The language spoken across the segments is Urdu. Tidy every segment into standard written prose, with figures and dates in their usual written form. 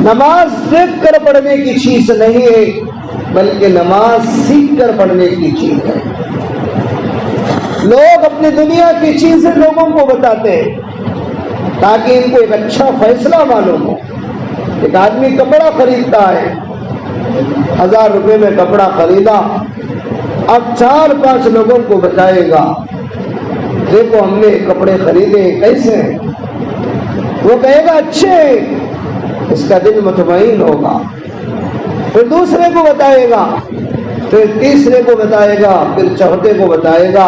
نماز دیکھ کر پڑھنے کی چیز نہیں ہے، بلکہ نماز سیکھ کر پڑھنے کی چیز ہے۔ لوگ اپنی دنیا کی چیزیں لوگوں کو بتاتے ہیں تاکہ ان کو ایک اچھا فیصلہ معلوم ہو۔ ایک آدمی کپڑا خریدتا ہے، 1000 روپے میں کپڑا خریدا، اب 4-5 لوگوں کو بتائے گا دیکھو ہم نے کپڑے خریدے کیسے ہیں، وہ کہے گا اچھے ہیں، اس کا دل مطمئن ہوگا، پھر دوسرے کو بتائے گا، پھر تیسرے کو بتائے گا، پھر چوتھے کو بتائے گا،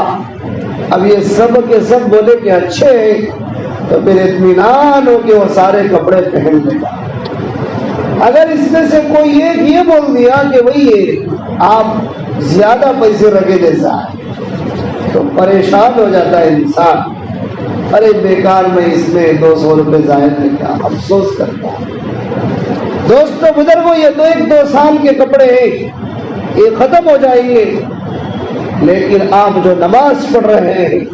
اب یہ سب کے سب بولے کہ اچھے ہیں تو پھر اطمینان ہو کہ وہ سارے کپڑے پہن لے گا۔ اگر اس میں سے کوئی ایک یہ بول دیا کہ وہی ہے آپ زیادہ پیسے رکھے جیسا ہے تو پریشان ہو جاتا ہے انسان، ارے بیکار میں اس میں 200 روپے ضائع کیا، افسوس کرتا ہے۔ دوستو بزرگوں، یہ 1-2 سال کے کپڑے ہیں، یہ ختم ہو جائیں گے، لیکن آپ جو نماز پڑھ رہے ہیں،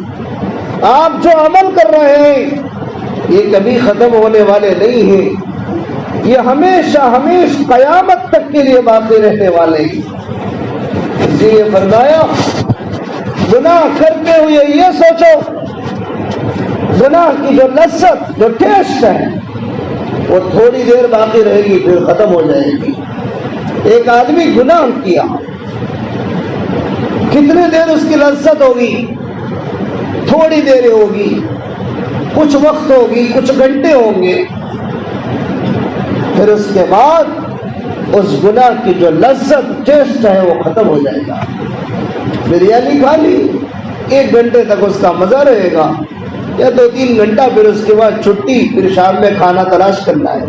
آپ جو عمل کر رہے ہیں، یہ کبھی ختم ہونے والے نہیں ہیں، یہ ہمیشہ قیامت تک کے لیے باقی رہنے والے ہیں۔ اس لیے فرمایا گناہ کرتے ہوئے یہ سوچو گناہ کی جو لذت، جو ٹیسٹ ہے وہ تھوڑی دیر باقی رہے گی، پھر ختم ہو جائے گی۔ ایک آدمی گناہ کیا، کتنی دیر اس کی لذت ہوگی؟ تھوڑی دیر ہوگی، کچھ وقت ہوگی، کچھ گھنٹے ہوں گے، پھر اس کے بعد اس گناہ کی جو لذت، ٹیسٹ ہے وہ ختم ہو جائے گا۔ بریانی کھا لی، 1 گھنٹے تک اس کا مزہ رہے گا، یا 2-3 گھنٹہ، پھر اس کے بعد چھٹی، پھر شام میں کھانا تلاش کرنا ہے۔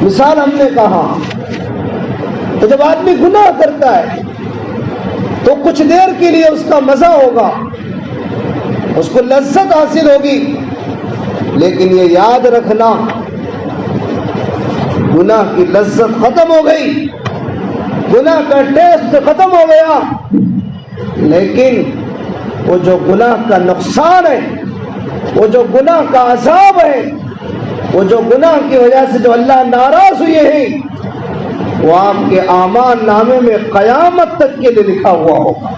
مثال ہم نے کہا تو جب آدمی گناہ کرتا ہے تو کچھ دیر کے لیے اس کا مزہ ہوگا، اس کو لذت حاصل ہوگی، لیکن یہ یاد رکھنا گناہ کی لذت ختم ہو گئی، گناہ کا ٹیسٹ ختم ہو گیا، لیکن وہ جو گناہ کا نقصان ہے، وہ جو گناہ کا عذاب ہے، وہ جو گناہ کی وجہ سے جو اللہ ناراض ہوئے ہیں، وہ آپ کے اعمال نامے میں قیامت تک کے لیے لکھا ہوا ہوگا،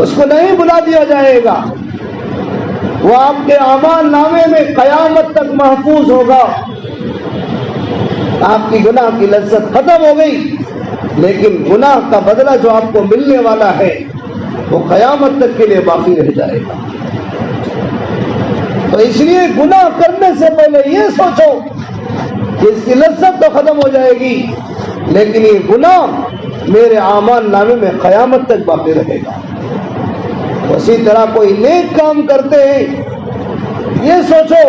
اس کو نہیں بلا دیا جائے گا، وہ آپ کے اعمال نامے میں قیامت تک محفوظ ہوگا۔ آپ کی گناہ کی لذت ختم ہو گئی، لیکن گناہ کا بدلہ جو آپ کو ملنے والا ہے وہ قیامت تک کے لیے باقی رہ جائے گا۔ تو اس لیے گناہ کرنے سے پہلے یہ سوچو کہ اس کی لذت تو ختم ہو جائے گی، لیکن یہ گناہ میرے اعمال نامے میں قیامت تک باقی رہے گا۔ اسی طرح کوئی نیک کام کرتے ہیں، یہ سوچو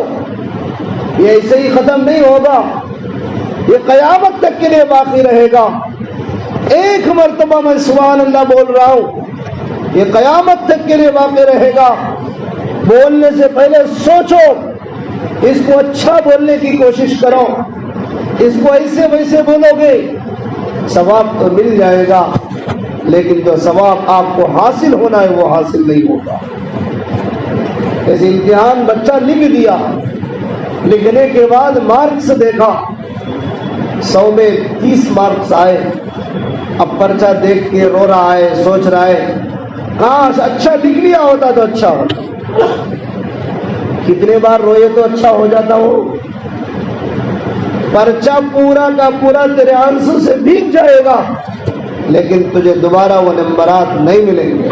یہ ایسے ہی ختم نہیں ہوگا، یہ قیامت تک کے لیے باقی رہے گا۔ ایک مرتبہ میں سبحان اللہ بول رہا ہوں، یہ قیامت تک کے لیے باقی رہے گا۔ بولنے سے پہلے سوچو، اس کو اچھا بولنے کی کوشش کرو، اس کو ایسے ویسے بولو گے ثواب تو مل جائے گا، لیکن جو ثواب آپ کو حاصل ہونا ہے وہ حاصل نہیں ہوگا۔ ایسے امتحان بچہ لکھ دیا، لکھنے کے بعد مارکس دیکھا، 100 میں 30 مارکس آئے، اب پرچہ دیکھ کے رو رہا ہے، سوچ رہا ہے کاش اچھا لکھ لیا ہوتا تو اچھا ہوتا۔ کتنے بار روئے تو اچھا ہو جاتا وہ؟ پرچہ پورا کا پورا تیرے آنسو سے بھیگ جائے گا، لیکن تجھے دوبارہ وہ نمبرات نہیں ملیں گے۔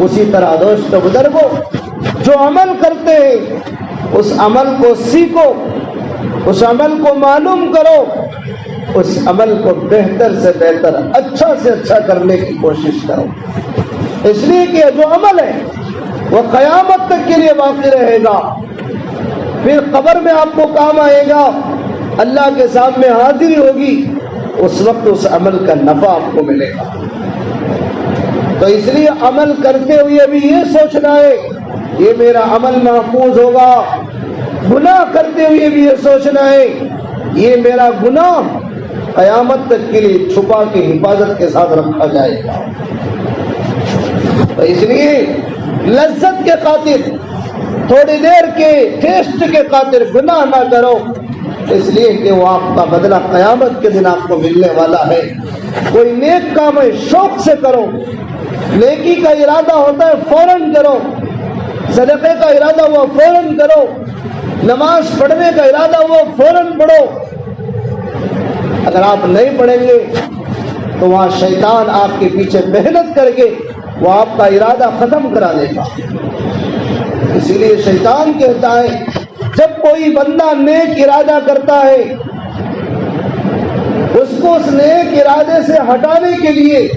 اسی طرح دوستو بزرگوں، جو عمل کرتے ہیں اس عمل کو سیکھو، اس عمل کو معلوم کرو، اس عمل کو بہتر سے بہتر، اچھا سے اچھا کرنے کی کوشش کرو، اس لیے کہ جو عمل ہے وہ قیامت تک کے لیے باقی رہے گا۔ پھر قبر میں آپ کو کام آئے گا، اللہ کے سامنے حاضری ہوگی، اس وقت اس عمل کا نفع آپ کو ملے گا۔ تو اس لیے عمل کرتے ہوئے بھی یہ سوچنا ہے یہ میرا عمل محفوظ ہوگا، گناہ کرتے ہوئے بھی یہ سوچنا ہے یہ میرا گناہ قیامت تک کے لیے چھپا کے حفاظت کے ساتھ رکھا جائے گا۔ تو اس لیے لذت کے خاطر تھوڑی دیر کے ٹیسٹ کے خاطر گناہ نہ کرو، اس لیے کہ وہ آپ کا بدلہ قیامت کے دن آپ کو ملنے والا ہے۔ کوئی نیک کام ہے شوق سے کرو، نیکی کا ارادہ ہوتا ہے فوراً کرو، صدقے کا ارادہ ہوا فوراً کرو، نماز پڑھنے کا ارادہ ہوا فوراً پڑھو۔ اگر آپ نہیں پڑھیں گے تو وہاں شیطان آپ کے پیچھے محنت کر کے وہ آپ کا ارادہ ختم کرا دے گا۔ اسی لیے شیطان کہتا ہے جب کوئی بندہ نیک ارادہ کرتا ہے، اس کو اس نیک ارادے سے ہٹانے کے لیے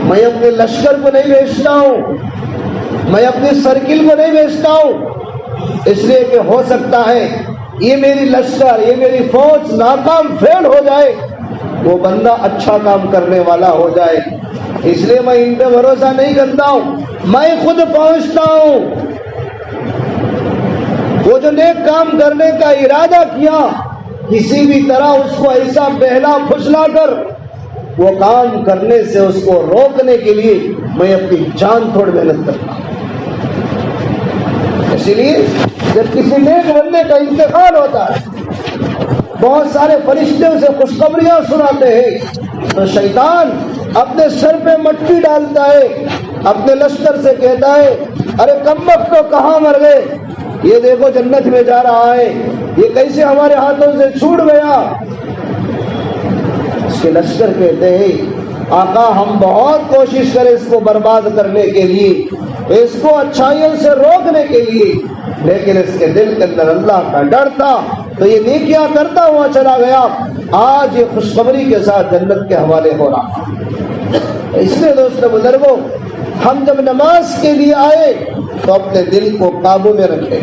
میں اپنے لشکر کو نہیں بھیجتا ہوں، میں اپنی سرکل کو نہیں بھیجتا ہوں، اس لیے کہ ہو سکتا ہے یہ میری لشکر، یہ میری فوج ناکام فیل ہو جائے، وہ بندہ اچھا کام کرنے والا ہو جائے، اس لیے میں ان پہ بھروسہ نہیں کرتا ہوں، میں خود پہنچتا ہوں۔ وہ جو نیک کام کرنے کا ارادہ کیا، کسی بھی طرح اس کو ایسا بہلا پھسلا کر وہ کام کرنے سے اس کو روکنے کے لیے میں اپنی جان توڑ محنت کرتا ہوں۔ اسی لیے جب کسی نیک بندے کا انتقال ہوتا ہے، بہت سارے فرشتے اسے خوشخبریاں سناتے ہیں، تو شیطان اپنے سر پہ مٹی ڈالتا ہے، اپنے لشکر سے کہتا ہے ارے کمبخت تو کہاں مر گئے، یہ دیکھو جنت میں جا رہا ہے، یہ کیسے ہمارے ہاتھوں سے چھوٹ گیا۔ اس کے لشکر کہتے ہیں آقا ہم بہت کوشش کریں اس کو برباد کرنے کے لیے، اس کو اچھائیوں سے روکنے کے لیے، لیکن اس کے دل کے اندر اللہ کا ڈر تھا تو یہ نیکیاں کرتا ہوا چلا گیا، آج یہ خوشخبری کے ساتھ جنت کے حوالے ہو رہا۔ اس لیے دوستو بزرگوں، ہم جب نماز کے لیے آئے تو اپنے دل کو قابو میں رکھیں۔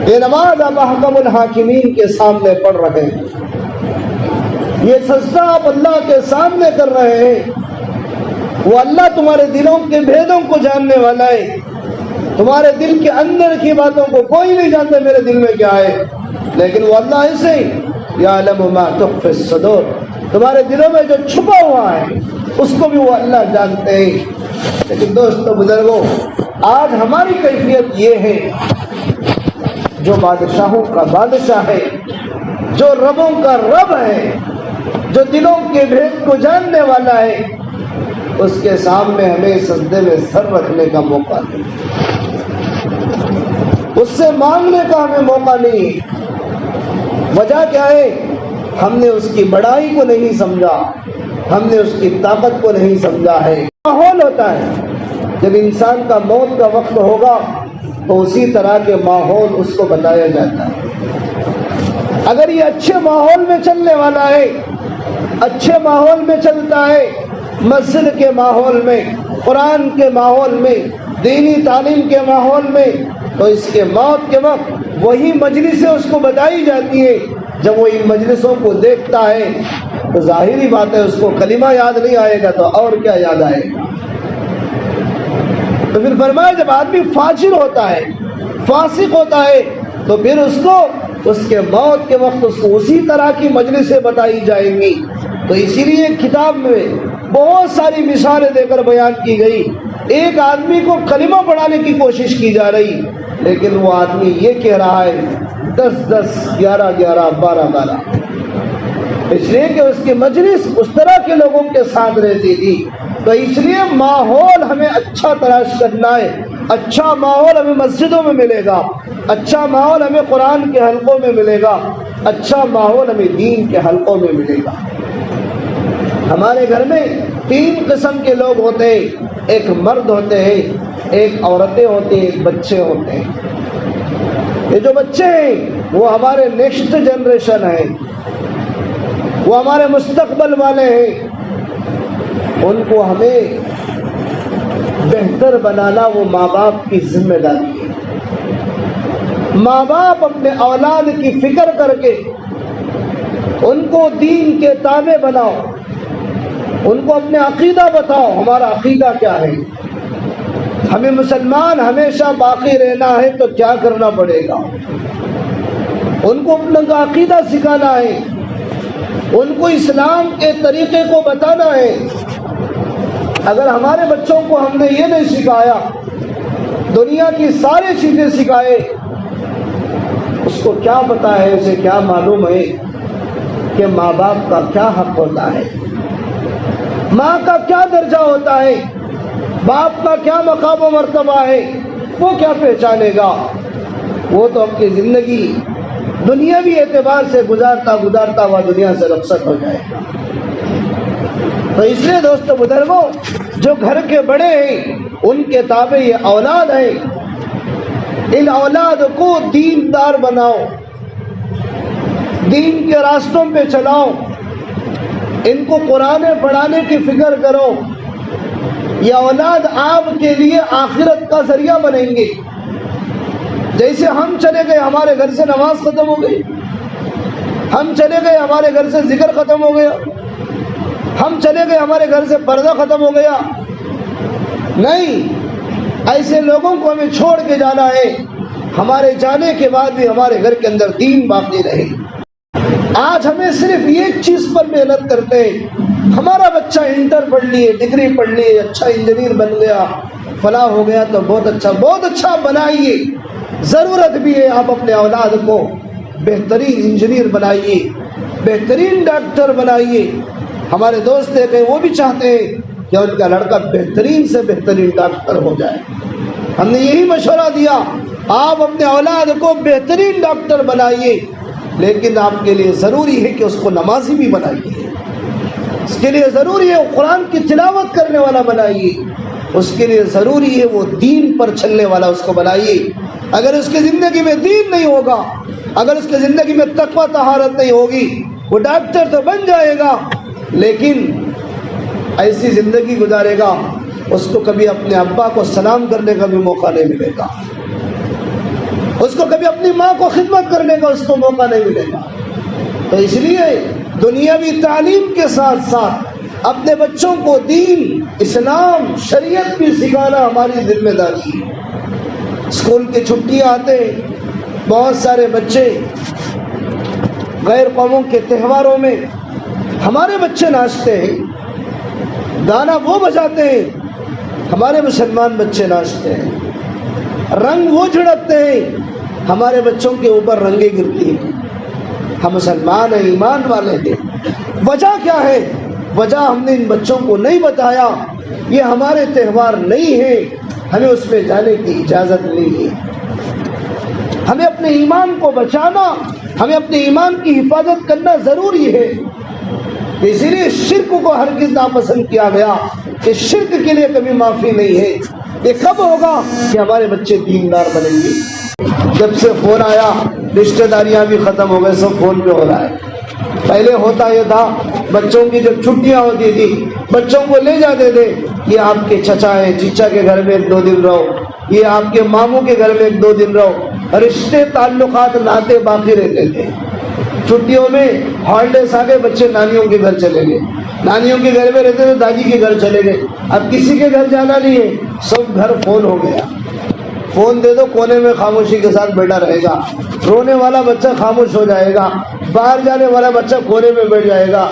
یہ نماز آپ احکم الحاکمین کے سامنے پڑھ رہے ہیں، یہ سجدہ آپ اللہ کے سامنے کر رہے ہیں، وہ اللہ تمہارے دلوں کے بھیدوں کو جاننے والا ہے، تمہارے دل کے اندر کی باتوں کو کوئی نہیں جانتا میرے دل میں کیا ہے، لیکن وہ اللہ ایسے ہی یعلم ما تخفی الصدور، تمہارے دلوں میں جو چھپا ہوا ہے اس کو بھی وہ اللہ جانتے ہیں۔ لیکن دوستو بزرگوں، آج ہماری کیفیت یہ ہے، جو بادشاہوں کا بادشاہ ہے، جو ربوں کا رب ہے، جو دلوں کے بھید کو جاننے والا ہے، اس کے سامنے ہمیں سجدے میں سر رکھنے کا موقع نہیں، اس سے مانگنے کا ہمیں موقع نہیں۔ وجہ کیا ہے؟ ہم نے اس کی بڑائی کو نہیں سمجھا، ہم نے اس کی طاقت کو نہیں سمجھا ہے۔ ماحول ہوتا ہے، جب انسان کا موت کا وقت ہوگا تو اسی طرح کے ماحول اس کو بتایا جاتا ہے۔ اگر یہ اچھے ماحول میں چلنے والا ہے، اچھے ماحول میں چلتا ہے، مسجد کے ماحول میں، قرآن کے ماحول میں، دینی تعلیم کے ماحول میں، تو اس کے موت کے وقت وہی مجلسیں اس کو بتائی جاتی ہیں۔ جب وہ ان مجلسوں کو دیکھتا ہے تو ظاہری بات ہے اس کو کلمہ یاد نہیں آئے گا تو اور کیا یاد آئے گا۔ تو پھر فرمایا جب آدمی فاجر ہوتا ہے، فاسق ہوتا ہے، تو پھر اس کو اس کے موت کے وقت اس کو اسی طرح کی مجلسیں بتائی جائیں گی۔ تو اسی لیے کتاب میں بہت ساری مثالیں دے کر بیان کی گئی۔ ایک آدمی کو کلمہ پڑھانے کی کوشش کی جا رہی، لیکن وہ آدمی یہ کہہ رہا ہے 10-10 11-11 12-12، اس لیے کہ اس کی مجلس اس طرح کے لوگوں کے ساتھ رہتی تھی۔ تو اس لیے ماحول ہمیں اچھا تلاش کرنا ہے، اچھا ماحول ہمیں مسجدوں میں ملے گا، اچھا ماحول ہمیں قرآن کے حلقوں میں ملے گا، اچھا ماحول ہمیں دین کے حلقوں میں ملے گا۔ ہمارے گھر میں 3 قسم کے لوگ ہوتے ہیں، ایک مرد ہوتے ہیں، ایک عورتیں ہوتی ہیں، ایک بچے ہوتے ہیں۔ یہ جو بچے ہیں وہ ہمارے نیکسٹ جنریشن ہیں، وہ ہمارے مستقبل والے ہیں، ان کو ہمیں بہتر بنانا وہ ماں باپ کی ذمہ داری ہے۔ ماں باپ اپنے اولاد کی فکر کر کے ان کو دین کے تابع بناؤ، ان کو اپنے عقیدہ بتاؤ، ہمارا عقیدہ کیا ہے، ہمیں مسلمان ہمیشہ باقی رہنا ہے تو کیا کرنا پڑے گا، ان کو اپنا کا عقیدہ سکھانا ہے، ان کو اسلام کے طریقے کو بتانا ہے۔ اگر ہمارے بچوں کو ہم نے یہ نہیں سکھایا دنیا کی ساری چیزیں سکھائے، اس کو کیا پتا ہے، اسے کیا معلوم ہے کہ ماں باپ کا کیا حق ہوتا ہے، ماں کا کیا درجہ ہوتا ہے، باپ کا کیا مقام و مرتبہ ہے، وہ کیا پہچانے گا؟ وہ تو اپنی زندگی دنیاوی اعتبار سے گزارتا ہوا دنیا سے رخصت ہو جائے گا۔ تو اس لیے دوستو بزرگوں، جو گھر کے بڑے ہیں ان کے تابع یہ اولاد ہے، ان اولاد کو دیندار بناؤ، دین کے راستوں پہ چلاؤ، ان کو قرآن پڑھانے کی فکر کرو۔ یہ اولاد آپ کے لیے آخرت کا ذریعہ بنیں گے۔ جیسے ہم چلے گئے ہمارے گھر سے نماز ختم ہو گئی، ہم چلے گئے ہمارے گھر سے ذکر ختم ہو گیا، ہم چلے گئے ہمارے گھر سے پردہ ختم ہو گیا، نہیں، ایسے لوگوں کو ہمیں چھوڑ کے جانا ہے، ہمارے جانے کے بعد بھی ہمارے گھر کے اندر دین باقی رہے۔ آج ہمیں صرف ایک چیز پر محنت کرتے ہیں، ہمارا بچہ انٹر پڑھ لیے، ڈگری پڑھ لیے، اچھا انجینئر بن گیا، فلاں ہو گیا تو بہت اچھا بنائیے۔ ضرورت بھی ہے آپ اپنے اولاد کو بہترین انجینئر بنائیے، بہترین ڈاکٹر بنائیے۔ ہمارے دوست ہیں وہ بھی چاہتے ہیں کہ ان کا لڑکا بہترین سے بہترین ڈاکٹر ہو جائے۔ ہم نے یہی مشورہ دیا، آپ اپنے اولاد کو بہترین ڈاکٹر بنائیے، لیکن آپ کے لیے ضروری ہے کہ اس کو نمازی بھی بنائیے، اس کے لیے ضروری ہے قرآن کی تلاوت کرنے والا بنائیے، اس کے لیے ضروری ہے وہ دین پر چلنے والا اس کو بنائیے۔ اگر اس کی زندگی میں دین نہیں ہوگا، اگر اس کی زندگی میں تقویٰ طہارت نہیں ہوگی، وہ ڈاکٹر تو بن جائے گا لیکن ایسی زندگی گزارے گا اس کو کبھی اپنے ابا کو سلام کرنے کا بھی موقع نہیں ملے گا، اس کو کبھی اپنی ماں کو خدمت کرنے کا اس کو موقع نہیں ملے گا۔ تو اس لیے دنیاوی تعلیم کے ساتھ ساتھ اپنے بچوں کو دین، اسلام، شریعت بھی سکھانا ہماری ذمہ داری ہے۔ اسکول کی چھٹیاں آتے بہت سارے بچے غیر قوموں کے تہواروں میں ہمارے بچے ناچتے ہیں، گانا وہ بجاتے ہیں، ہمارے مسلمان بچے ناچتے ہیں، رنگ وہ جھڑکتے ہیں، ہمارے بچوں کے اوپر رنگیں گرتی ہیں۔ ہم مسلمان ہیں، ایمان والے ہیں، وجہ کیا ہے؟ وجہ ہم نے ان بچوں کو نہیں بتایا، یہ ہمارے تہوار نہیں ہے، ہمیں اس میں جانے کی اجازت نہیں ہے۔ ہمیں اپنے ایمان کو بچانا، ہمیں اپنے ایمان کی حفاظت کرنا ضروری ہے۔ اسی لیے شرک کو ہرگز ناپسند کیا گیا کہ شرک کے لیے کبھی معافی نہیں ہے۔ یہ کب ہوگا کہ ہمارے بچے دیندار بنیں گے؟ جب سے فون آیا رشتہ داریاں بھی ختم ہو گئے، سب فون پہ ہو رہا ہے۔ پہلے ہوتا یہ تھا، بچوں کی جب چھٹیاں ہوتی تھی بچوں کو لے جاتے تھے، یہ آپ کے چچا ہے، چچا کے گھر میں 1-2 دن رہو، یہ آپ کے ماموں کے گھر میں 1-2 دن رہو، رشتے تعلقات ناطے باقی رہتے تھے۔ چھٹیوں میں ہالیڈیز آ گئے، بچے نانیوں کے گھر چلے گئے، نانیوں کے گھر میں رہتے تھے، دادی کے گھر چلے گئے۔ اب کسی کے گھر جانا نہیں ہے، سب گھر فون ہو گیا۔ فون دے دو، کونے میں خاموشی کے ساتھ بیٹھا رہے گا، رونے والا بچہ خاموش ہو جائے گا، باہر جانے والا بچہ کونے میں بیٹھ جائے گا،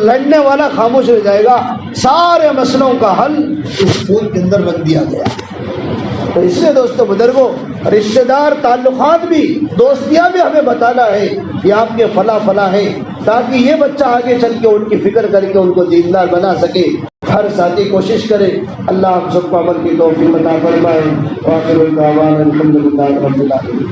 لڑنے والا خاموش ہو جائے گا۔ سارے مسئلوں کا حل اس فون کے اندر رکھ دیا گیا۔ تو اس لیے دوستو بزرگوں، رشتہ دار تعلقات بھی، دوستیاں بھی ہمیں بتانا ہے کہ آپ کے فلاں ہیں، تاکہ یہ بچہ آگے چل کے ان کی فکر کر کے ان کو دیندار بنا سکے۔ ہر ساتھی کوشش کرے، اللہ ہم سب کو عمل کی توفیق عطا فرمائے۔ وآخر دعوانا الحمدللہ رب العالمین۔